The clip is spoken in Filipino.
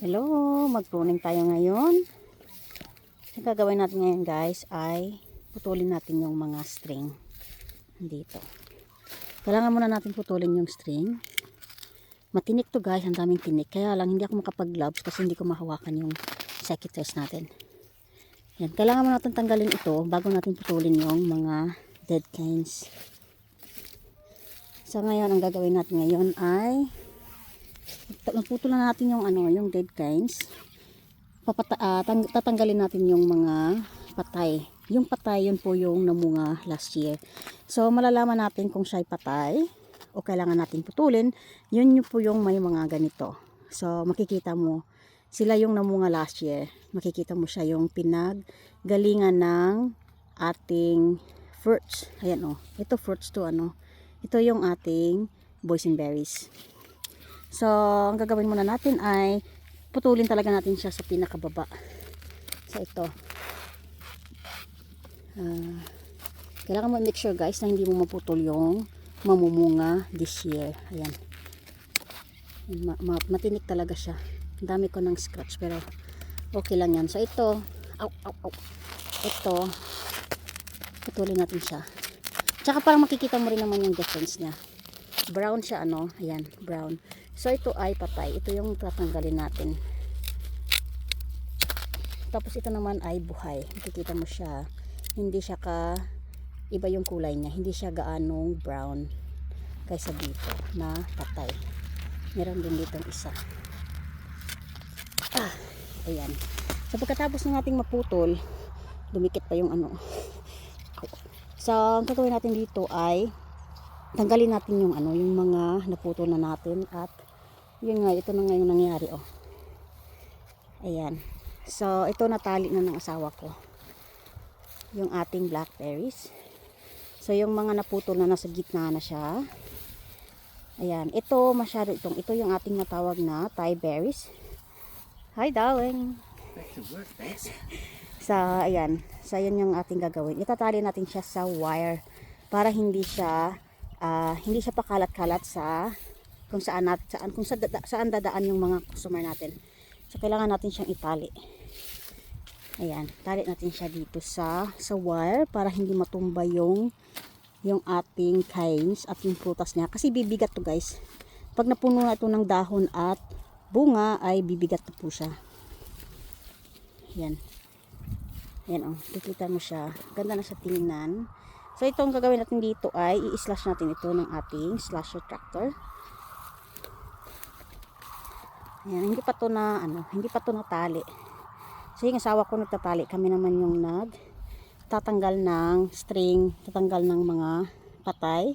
Hello, mag-pruning tayo ngayon. Ang gagawin natin ngayon guys ay putulin natin yung mga string dito. Kailangan muna natin putulin yung string. Matinik to guys, ang daming tinik. Kaya lang hindi ako makapag-gloves kasi hindi ko mahawakan yung secateurs natin. Yan, kailangan muna natin tanggalin ito bago natin putulin yung mga dead kinds. So ngayon, ang gagawin natin ngayon ay putol na natin yung yung dead kinds. Tatanggalin natin yung mga patay. Yung patay, yun po yung namunga last year. So malalaman natin kung siya'y patay o kailangan natin putulin. Yun po yung may mga ganito. So makikita mo sila yung namunga last year. Makikita mo siya yung pinaggalingan ng ating fruits. Ayan ito fruits to ito yung ating boysenberries. So, ang gagawin muna natin ay putulin talaga natin siya sa pinakababa. So, ito. Kailangan mo make sure guys na hindi mo maputol yung mamumunga this year. Ayan. Matinik talaga siya. Ang dami ko ng scratch pero okay lang yan. So, ito. Ito. Putulin natin siya. Tsaka parang makikita mo rin naman yung difference niya. Brown siya ayan, brown. So ito ay patay. Ito yung tatanggalin natin. Tapos ito naman ay buhay. Makikita mo siya. Hindi siya iba yung kulay niya. Hindi siya gaanong brown kaysa dito na patay. Meron din dito isa. Ayan. So pagkatapos na nating maputol, dumikit pa yung So ang gagawin natin dito ay tanggalin natin yung yung mga naputol na natin at yun nga, ito na nga yung nangyari Ayan. So ito natali na ng asawa ko. Yung ating blackberries. So yung mga naputol na nasa gitna na siya. Ayan, ito ito yung ating natawag na Thai berries. Hi darling. Back to work, thanks. So ayan, so yun yung ating gagawin. Itatali natin siya sa wire para hindi siya pakalat-kalat sa kung saan dadaan yung mga customer natin. So kailangan natin siyang itali. Ayan, tali natin siya dito sa wire para hindi matumba yung ating kinds at yung prutas niya kasi bibigat to guys. Pag napuno na ito ng dahon at bunga ay bibigat na po siya. Ayan. Ayan kikita mo siya. Ganda na sa tingnan. So itong gagawin natin dito ay i-slash natin ito ng ating slasher tractor. Ayan, hindi pa to natali. So yung asawa ko nagtatali, kami naman yung tatanggal ng string, tatanggal ng mga patay.